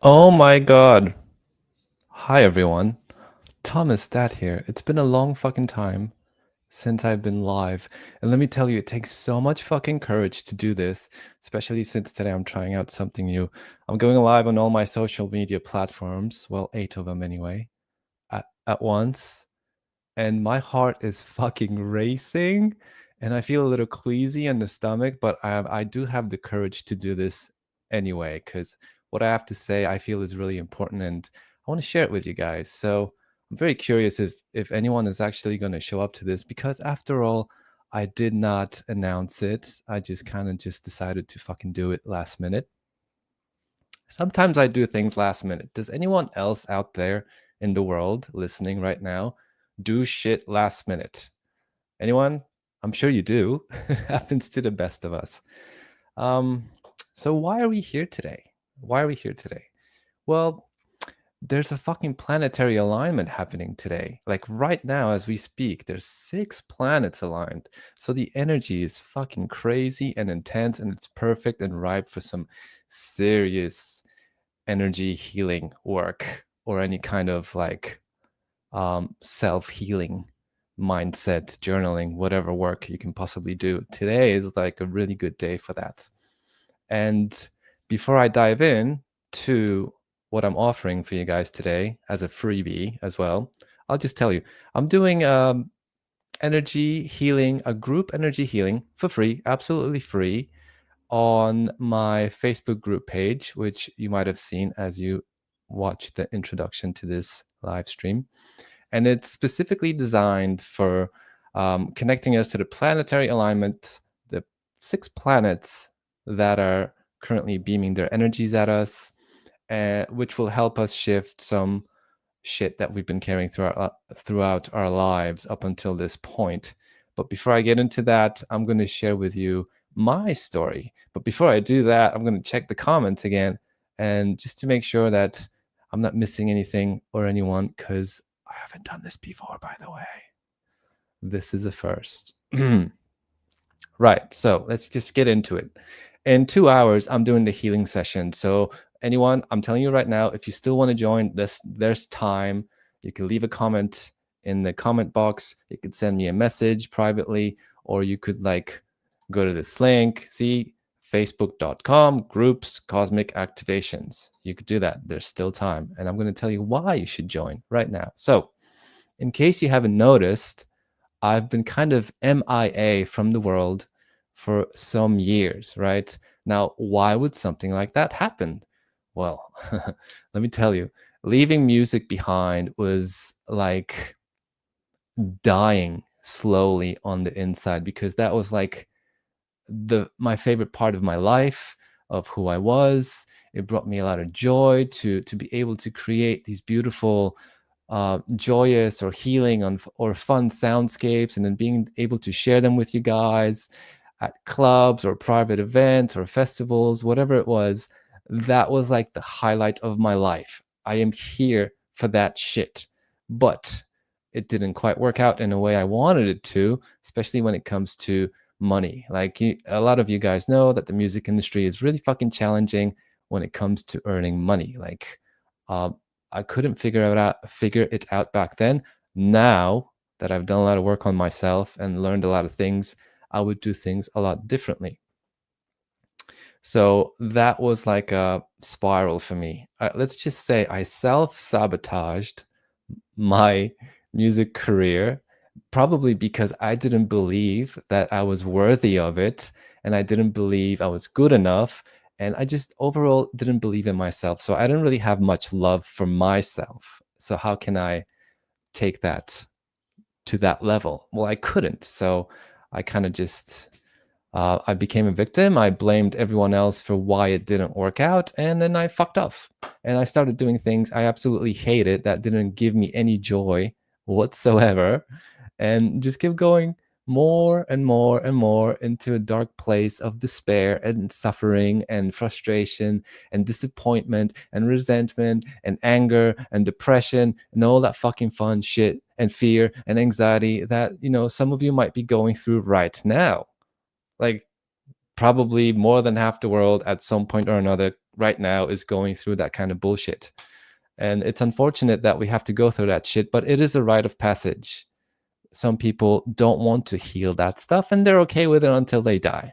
Oh my god. Hi everyone. Thomas Stat here. It's been a long fucking time since I've been live. And let me tell you, it takes so much fucking courage to do this, especially since today I'm trying out something new. I'm going live on all my social media platforms, well, 8 of them anyway, at once. And my heart is fucking racing and I feel a little queasy in the stomach, but I do have the courage to do this anyway because what I have to say I feel is really important and I want to share it with you guys. So I'm very curious if anyone is actually going to show up to this because after all, I did not announce it. I just kind of just decided to fucking do it last minute. Sometimes I do things last minute. Does anyone else out there in the world listening right now do shit last minute? Anyone? I'm sure you do. It happens to the best of us. Um, so why are we here today? Why are we here today? Well, there's a fucking planetary alignment happening today. Like right now, as we speak, there's 6 planets aligned. So the energy is fucking crazy and intense, and it's perfect and ripe for some serious energy healing work or any kind of like self-healing mindset, journaling, whatever work you can possibly do. Today is like a really good day for that. And before I dive in to what I'm offering for you guys today as a freebie as well, I'll just tell you I'm doing energy healing, a group energy healing for free, absolutely free, on my Facebook group page, which you might have seen as you watch the introduction to this live stream. And it's specifically designed for connecting us to the planetary alignment, the 6 planets that are currently beaming their energies at us, which will help us shift some shit that we've been carrying throughout our lives up until this point. But before I get into that, I'm going to share with you my story. But before I do that, I'm going to check the comments again and just to make sure that I'm not missing anything or anyone because I haven't done this before, by the way. This is a first. Right. So let's just get into it. In 2 hours, I'm doing the healing session. So anyone, I'm telling you right now, if you still want to join this, there's time. You can leave a comment in the comment box. You could send me a message privately, or you could like go to this link, see facebook.com groups cosmic activations. You could do that. There's still time. And I'm going to tell you why you should join right now. So in case you haven't noticed, I've been kind of MIA from the world for some years, right? Now, why would something like that happen? Well, let me tell you, leaving music behind was like dying slowly on the inside because that was like my favorite part of my life, of who I was. It brought me a lot of joy to be able to create these beautiful joyous or healing or fun soundscapes and then being able to share them with you guys at clubs or private events or festivals, whatever it was. That was like the highlight of my life. I am here for that shit. But it didn't quite work out in a way I wanted it to, especially when it comes to money. Like a lot of you guys know that the music industry is really fucking challenging when it comes to earning money. Like uh, I couldn't figure it out back then. Now that I've done a lot of work on myself and learned a lot of things, I would do things a lot differently. So that was like a spiral for me. Let's just say I self-sabotaged my music career, probably because I didn't believe that I was worthy of it and I didn't believe I was good enough. And I just overall didn't believe in myself. So I didn't really have much love for myself. So how can I take that to that level? Well, I couldn't. So I kind of just I became a victim. I blamed everyone else for why it didn't work out, and then I fucked off. And I started doing things I absolutely hated that didn't give me any joy whatsoever, and just kept going more and more and more into a dark place of despair and suffering and frustration and disappointment and resentment and anger and depression and all that fucking fun shit and fear and anxiety that, some of you might be going through right now. Like, probably more than half the world at some point or another right now is going through that kind of bullshit. And it's unfortunate that we have to go through that shit, but it is a rite of passage. Some people don't want to heal that stuff and they're okay with it until they die.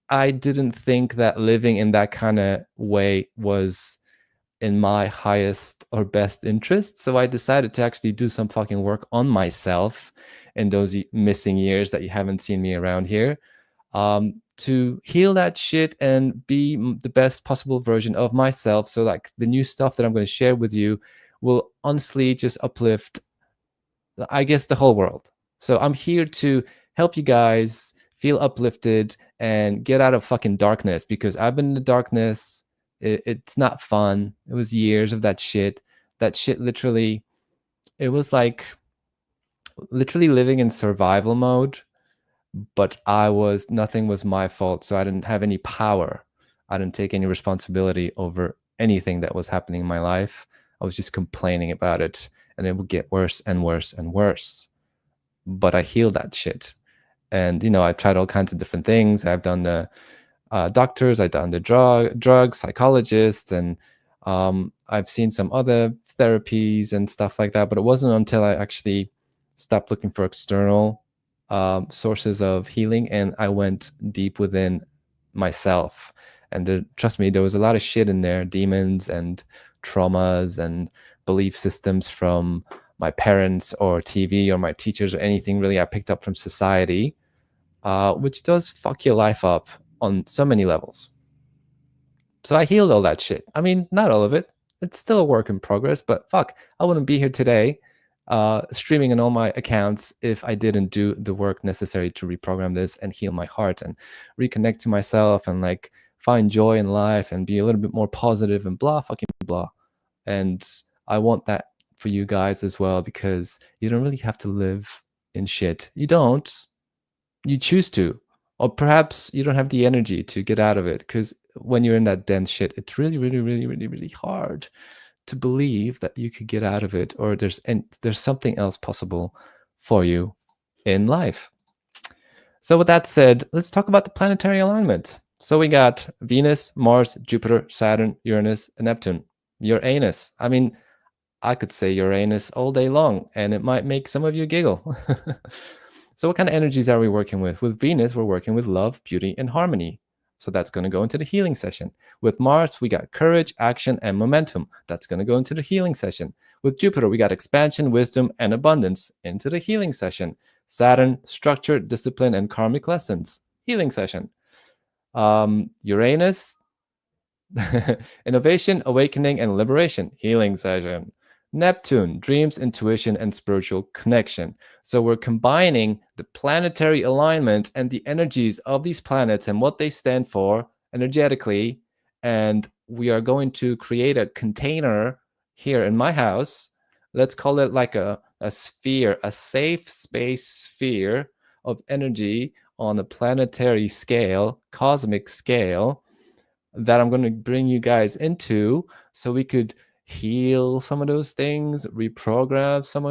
I didn't think that living in that kind of way was in my highest or best interest. So I decided to actually do some fucking work on myself in those missing years that you haven't seen me around here, to heal that shit and be the best possible version of myself. So like the new stuff that I'm going to share with you will honestly just uplift, I guess, the whole world. So I'm here to help you guys feel uplifted and get out of fucking darkness, because I've been in the darkness. It's not fun. It was years of that shit. That shit literally, it was like literally living in survival mode, but nothing was my fault. So I didn't have any power. I didn't take any responsibility over anything that was happening in my life. I was just complaining about it, and it would get worse and worse and worse. But I healed that shit. And, I've tried all kinds of different things. I've done the doctors, I've done the drugs, psychologists, and I've seen some other therapies and stuff like that. But it wasn't until I actually stopped looking for external sources of healing and I went deep within myself. And trust me, there was a lot of shit in there, demons and traumas and belief systems from my parents or TV or my teachers or anything really I picked up from society, which does fuck your life up on so many levels. So I healed all that shit. I mean, not all of it. It's still a work in progress, but fuck, I wouldn't be here today streaming on all my accounts if I didn't do the work necessary to reprogram this and heal my heart and reconnect to myself and like find joy in life and be a little bit more positive and blah fucking blah. And I want that for you guys as well, because you don't really have to live in shit. You don't. You choose to. Or perhaps you don't have the energy to get out of it, because when you're in that dense shit, it's really, really, really, really, really hard to believe that you could get out of it, or there's something else possible for you in life. So with that said, let's talk about the planetary alignment. So we got Venus, Mars, Jupiter, Saturn, Uranus, and Neptune. Uranus. I mean, I could say Uranus all day long, and it might make some of you giggle. So what kind of energies are we working with? With Venus, we're working with love, beauty, and harmony. So that's going to go into the healing session. With Mars, we got courage, action, and momentum. That's going to go into the healing session. With Jupiter, we got expansion, wisdom, and abundance into the healing session. Saturn, structure, discipline, and karmic lessons. Healing session. Uranus, innovation, awakening, and liberation. Healing session. Neptune, dreams, intuition, and spiritual connection. So we're combining the planetary alignment and the energies of these planets and what they stand for energetically. And we are going to create a container here in my house. Let's call it like a sphere, a safe space sphere of energy on a planetary scale, cosmic scale, that I'm going to bring you guys into, so we could heal some of those things, reprogram some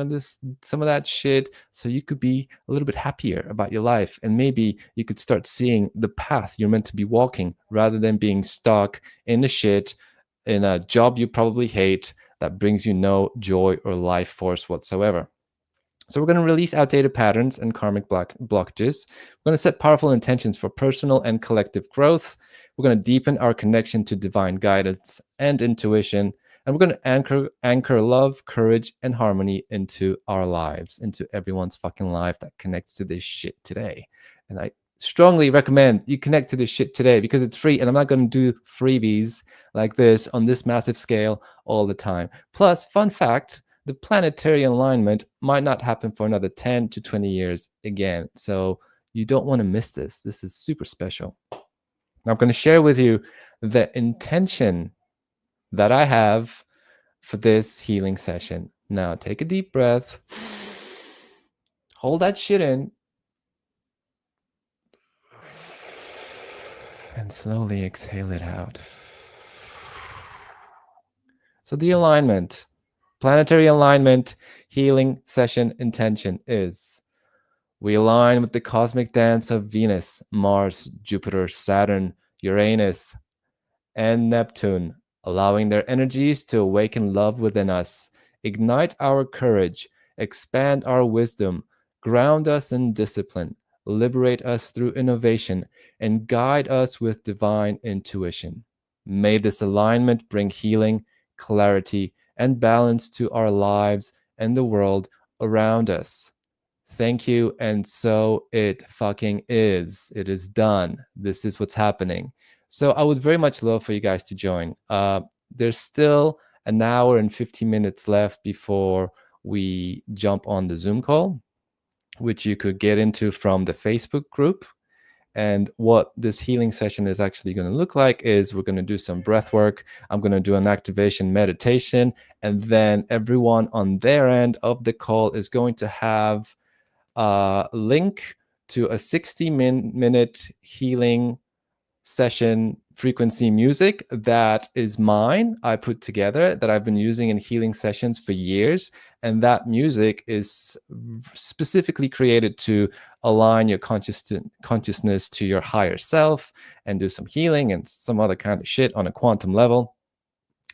of that shit, so you could be a little bit happier about your life, and maybe you could start seeing the path you're meant to be walking, rather than being stuck in the shit in a job you probably hate that brings you no joy or life force whatsoever. So we're going to release outdated patterns and karmic blockages. We're going to set powerful intentions for personal and collective growth. We're going to deepen our connection to divine guidance and intuition. And we're going to anchor love, courage, and harmony into our lives, into everyone's fucking life that connects to this shit today. And I strongly recommend you connect to this shit today, because it's free, and I'm not going to do freebies like this on this massive scale all the time. Plus, fun fact, the planetary alignment might not happen for another 10 to 20 years again. So you don't want to miss this. This is super special. Now I'm going to share with you the intention that I have for this healing session. Now take a deep breath. Hold that shit in. And slowly exhale it out. So the alignment, planetary alignment, healing session intention is: We align with the cosmic dance of Venus, Mars, Jupiter, Saturn, Uranus, and Neptune, allowing their energies to awaken love within us, ignite our courage, expand our wisdom, ground us in discipline, liberate us through innovation, and guide us with divine intuition. May this alignment bring healing, clarity, and balance to our lives and the world around us. Thank you. And so it fucking is. It is done. This is what's happening. So I would very much love for you guys to join. There's still an hour and 50 minutes left before we jump on the Zoom call, which you could get into from the Facebook group. And what this healing session is actually going to look like is we're going to do some breath work. I'm going to do an activation meditation. And then everyone on their end of the call is going to have a link to a 60-minute healing session frequency music that is mine. I put together that I've been using in healing sessions for years. And that music is specifically created to align your consciousness to your higher self and do some healing and some other kind of shit on a quantum level.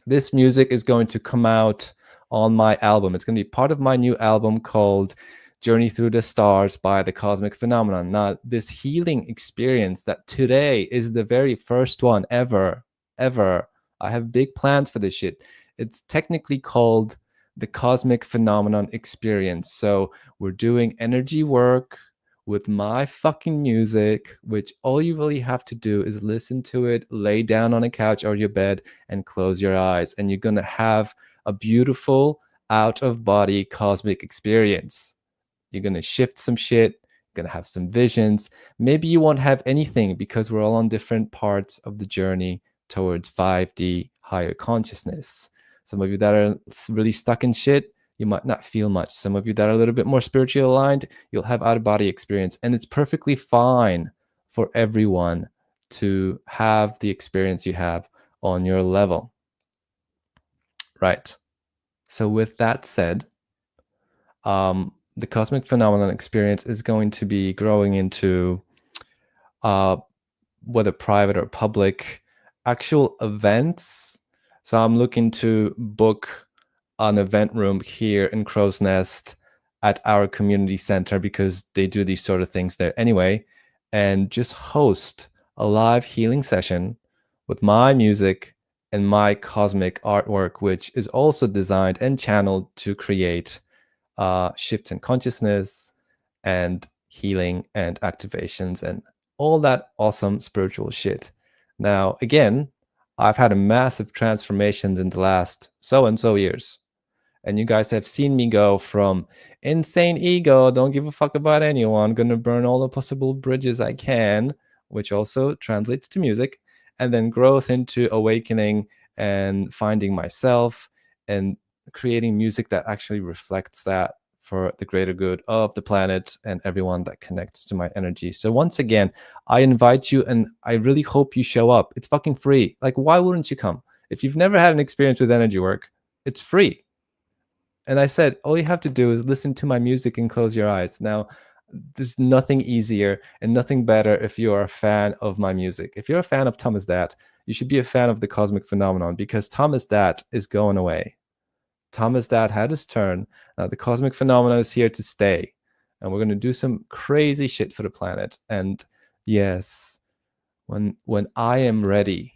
This music is going to come out on my album. It's going to be part of my new album called Journey Through the Stars by the Cosmic Phenomenon. Now, this healing experience that today is the very first one ever. I have big plans for this shit. It's technically called the Cosmic Phenomenon Experience. So we're doing energy work with my fucking music, which all you really have to do is listen to it, lay down on a couch or your bed and close your eyes. And you're going to have a beautiful out-of-body cosmic experience. You're going to shift some shit. You're going to have some visions. Maybe you won't have anything because we're all on different parts of the journey towards 5D higher consciousness. Some of you that are really stuck in shit, you might not feel much. Some of you that are a little bit more spiritually aligned, you'll have out-of-body experience. And it's perfectly fine for everyone to have the experience you have on your level. Right. So with that said, the Cosmic Phenomenon Experience is going to be growing into whether private or public actual events. So I'm looking to book an event room here in Crow's Nest at our community center because they do these sort of things there anyway, and just host a live healing session with my music and my cosmic artwork, which is also designed and channeled to create shifts in consciousness and healing and activations and all that awesome spiritual shit. Now, again, I've had a massive transformation in the last so-and-so years. And you guys have seen me go from insane ego, don't give a fuck about anyone, gonna burn all the possible bridges I can, which also translates to music, and then growth into awakening and finding myself and creating music that actually reflects that for the greater good of the planet and everyone that connects to my energy. So once again, I invite you and I really hope you show up. It's fucking free. Like, why wouldn't you come? If you've never had an experience with energy work, it's free. And I said, all you have to do is listen to my music and close your eyes. Now, there's nothing easier and nothing better if you are a fan of my music. If you're a fan of Thomas Dat, you should be a fan of the Cosmic Phenomenon because Thomas Dat is going away. Thomas Dat had his turn. The Cosmic Phenomenon is here to stay. And we're going to do some crazy shit for the planet. And yes, when I am ready,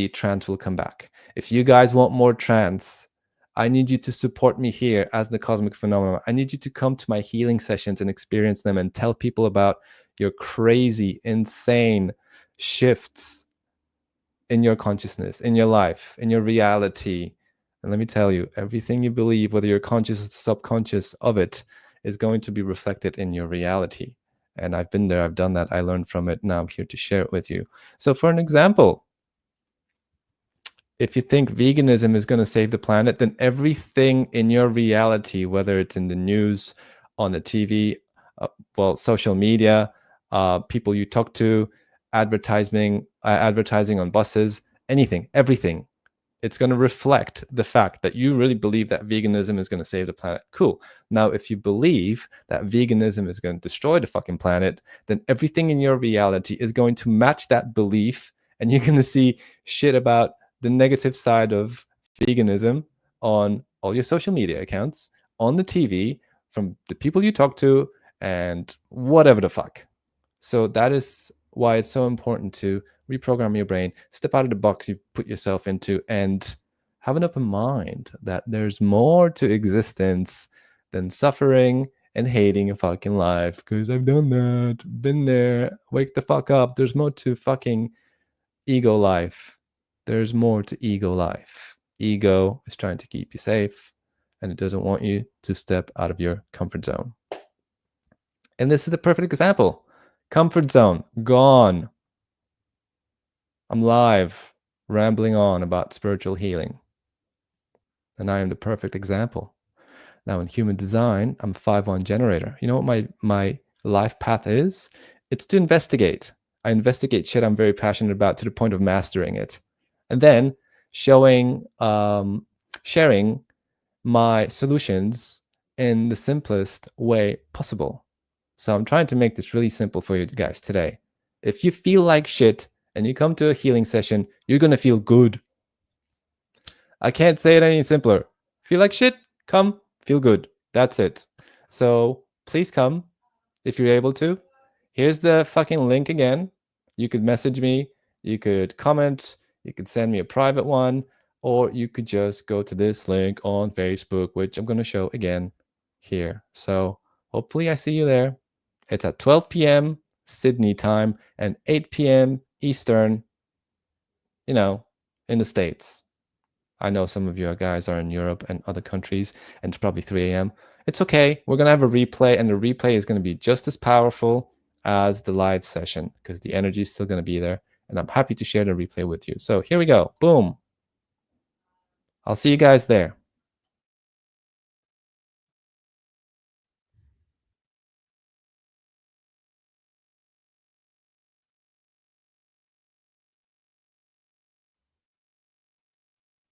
trance will come back. If you guys want more trance, I need you to support me here as the Cosmic Phenomenon. I need you to come to my healing sessions and experience them and tell people about your crazy, insane shifts in your consciousness, in your life, in your reality. And let me tell you, everything you believe, whether you're conscious or subconscious of it, is going to be reflected in your reality. And I've been there, I've done that, I learned from it, now I'm here to share it with you. So for an example, if you think veganism is going to save the planet, then everything in your reality, whether it's in the news, on the TV, social media, people you talk to, advertising on buses, anything, everything It's going to reflect the fact that you really believe that veganism is going to save the planet. Cool. Now, if you believe that veganism is going to destroy the fucking planet, then everything in your reality is going to match that belief. And you're going to see shit about the negative side of veganism on all your social media accounts, on the TV, from the people you talk to, and whatever the fuck. So that is why it's so important to reprogram your brain, step out of the box you put yourself into, and have an open mind that there's more to existence than suffering and hating a fucking life. Because I've done that, been there. Wake the fuck up. There's more to fucking ego life. There's more to ego life. Ego is trying to keep you safe, and it doesn't want you to step out of your comfort zone. And this is the perfect example. Comfort zone, gone. I'm live, rambling on about spiritual healing. And I am the perfect example. Now in human design, I'm a 5-1 generator. You know what my life path is? It's to investigate. I investigate shit I'm very passionate about to the point of mastering it. And then sharing my solutions in the simplest way possible. So I'm trying to make this really simple for you guys today. If you feel like shit and you come to a healing session, you're going to feel good. I can't say it any simpler. Feel like shit? Come, feel good. That's it. So please come if you're able to. Here's the fucking link again. You could message me, you could comment, you could send me a private one, or you could just go to this link on Facebook, which I'm going to show again here. So hopefully I see you there. It's at 12 p.m. Sydney time and 8 p.m. Eastern, in the States. I know some of you guys are in Europe and other countries, and it's probably 3 a.m. It's okay. We're going to have a replay, and the replay is going to be just as powerful as the live session because the energy is still going to be there, and I'm happy to share the replay with you. So here we go. Boom. I'll see you guys there.